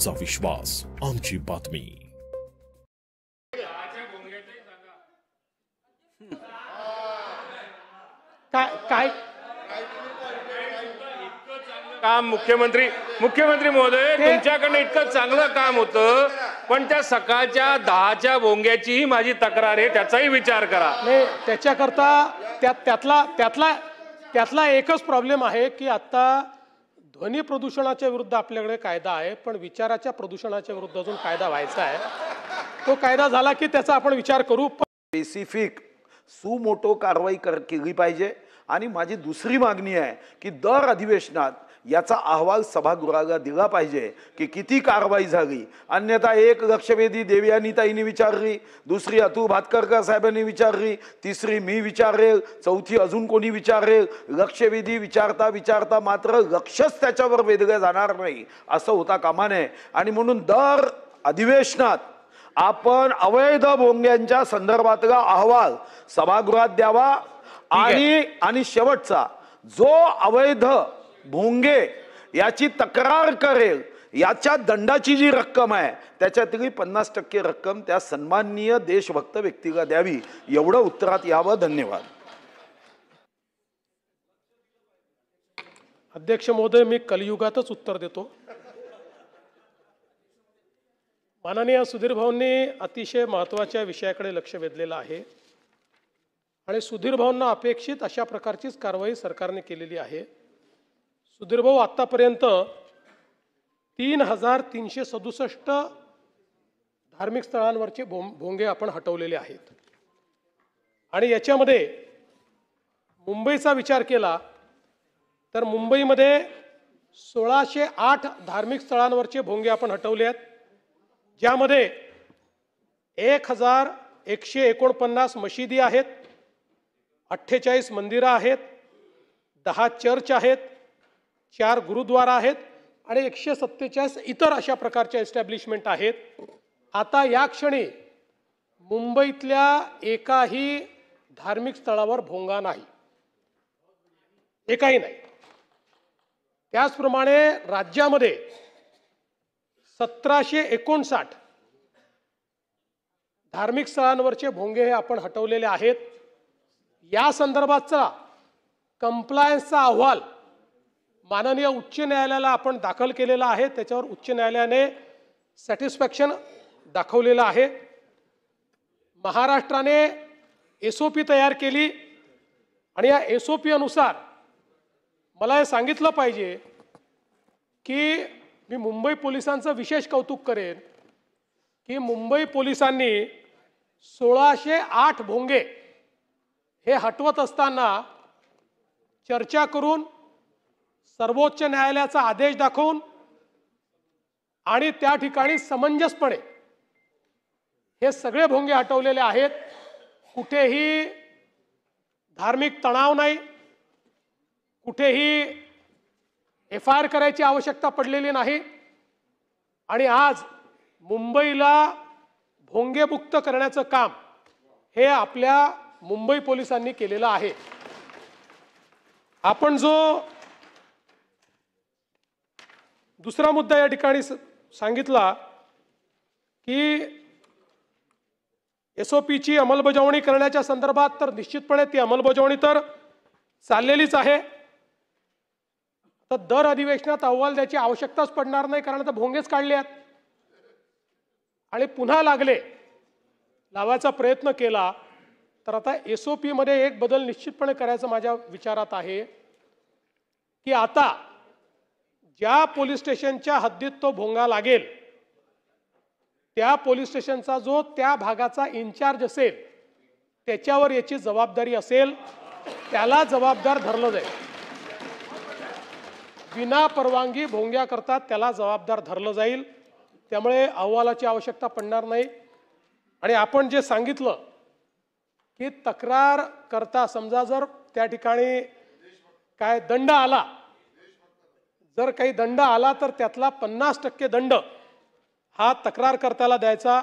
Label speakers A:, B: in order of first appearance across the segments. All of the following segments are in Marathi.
A: तुमचा विश्वास आमची बातमी।
B: काय
C: काम मुख्यमंत्री महोदय तुमच्याकडनं इतकं चांगलं काम होतं, पण त्या सकाळच्या 10च्या भोंग्याचीही माझी तक्रार आहे, त्याचाही विचार करा।
B: नाही, त्याच्याकरता त्यातला एकच प्रॉब्लेम आहे की आता ध्वनी प्रदूषणाच्या विरुद्ध आपल्याकडे कायदा आहे, पण विचाराच्या प्रदूषणाच्या विरुद्ध अजून कायदा व्हायचा आहे। तो कायदा झाला की त्याचा आपण विचार करू।
D: स्पेसिफिक सुमोटो कारवाई केली पाहिजे। आणि माझी दुसरी मागणी आहे की दर अधिवेशनात याचा अहवाल सभागृहाला दिला पाहिजे की किती कारवाई झाली। अन्यथा एक लक्षवेधी देवयानीताईंनी विचारली, दुसरी अतुल भातखळकर साहेबांनी विचारली, तिसरी मी विचारेल, चौथी अजून कोणी विचारेल। लक्षवेधी विचारता मात्र लक्षच त्याच्यावर वेधलं जाणार नाही असं होता कामा नये। आणि म्हणून दर अधिवेशनात आपण अवैध भोंग्यांच्या संदर्भातला अहवाल सभागृहात द्यावा। आणि शेवटचा जो अवैध भोंगे याची तक्रार करेल याच्या दंडाची जी रक्कम आहे त्याच्यातली 50% रक्कम त्या सन्माननीय देशभक्त व्यक्तीला द्यावी, एवढं उत्तरात यावं। धन्यवाद।
B: अध्यक्ष महोदय, मी कलियुगातच उत्तर देतो। माननीय सुधीर भाऊंनी अतिशय महत्त्वाच्या विषयाकडे लक्ष वेधलेलं आहे आणि सुधीर भाऊंना अपेक्षित अशा प्रकारचीच कारवाई सरकारने केलेली आहे। सुधीर भाऊ, आतापर्यंत 3367 धार्मिक स्थळांवरचे भोंगे आपण हटवलेले आहेत आणि याच्यामध्ये मुंबईचा विचार केला तर मुंबईमध्ये 1608 धार्मिक स्थळांवरचे भोंगे आपण हटवले आहेत, ज्यामध्ये 1149 मशिदी आहेत, 48 मंदिरं आहेत, 10 चर्च आहेत, 4 गुरुद्वारा आहेत आणि 147 इतर अशा प्रकारच्या एस्टॅब्लिशमेंट आहेत। आता या क्षणी मुंबईतल्या एकाही धार्मिक स्थळावर भोंगा नाही, एकाही नाही। त्याचप्रमाणे राज्यामध्ये 1759 धार्मिक स्थळांवरचे भोंगे हे आपण हटवलेले आहेत। या संदर्भातचा कंप्लायन्सचा अहवाल माननीय उच्च न्यायालयाला आपण दाखल केलेला आहे, त्याच्यावर उच्च न्यायालयाने सॅटिस्फॅक्शन दाखवलेलं आहे। महाराष्ट्राने SOP तयार केली आणि या SOP अनुसार मला हे सांगितलं पाहिजे की मी मुंबई पोलिसांचं विशेष कौतुक करेन की मुंबई पोलिसांनी 1608 भोंगे हे हटवत असताना चर्चा करून, सर्वोच्च न्यायालयाचा आदेश दाखवून आणि त्या ठिकाणी समंजसपणे हे सगळे भोंगे हटवलेले आहेत। कुठेही धार्मिक तणाव नाही, कुठेही FIR करायची आवश्यकता पडलेली नाही आणि आज मुंबईला भोंगेमुक्त करण्याचं काम हे आपल्या मुंबई पोलिसांनी केलेलं आहे। आपण जो दुसरा मुद्दा या ठिकाणी सांगितला की SOPची अंमलबजावणी करण्याच्या संदर्भात, तर निश्चितपणे ती अंमलबजावणी तर चाललेलीच आहे। तर दर अधिवेशनात अहवाल द्यायची आवश्यकताच पडणार नाही, कारण आता भोंगेच काढले आहेत आणि पुन्हा लावायचा प्रयत्न केला तर आता SOP मध्ये एक बदल निश्चितपणे करायचं माझ्या विचारात आहे की आता ज्या पोलीस स्टेशनच्या हद्दीत तो भोंगा लागेल त्या पोलीस स्टेशनचा जो त्या भागाचा इन्चार्ज असेल त्याच्यावर याची जबाबदारी असेल, त्याला जबाबदार धरलं जाईल। विना परवानगी भोंग्या करतात त्याला जबाबदार धरलं जाईल, त्यामुळे अहवालाची आवश्यकता पडणार नाही। आणि आपण जे सांगितलं की तक्रार करता समजा जर त्या ठिकाणी काय दंड आला, जर काही दंड आला तर त्यातला 50% दंड हा तक्रारकर्त्याला द्यायचा।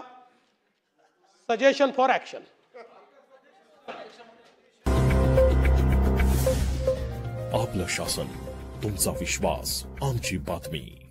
B: Suggestion for action.
A: आपलं शासन, तुमचा विश्वास आमची बातमी।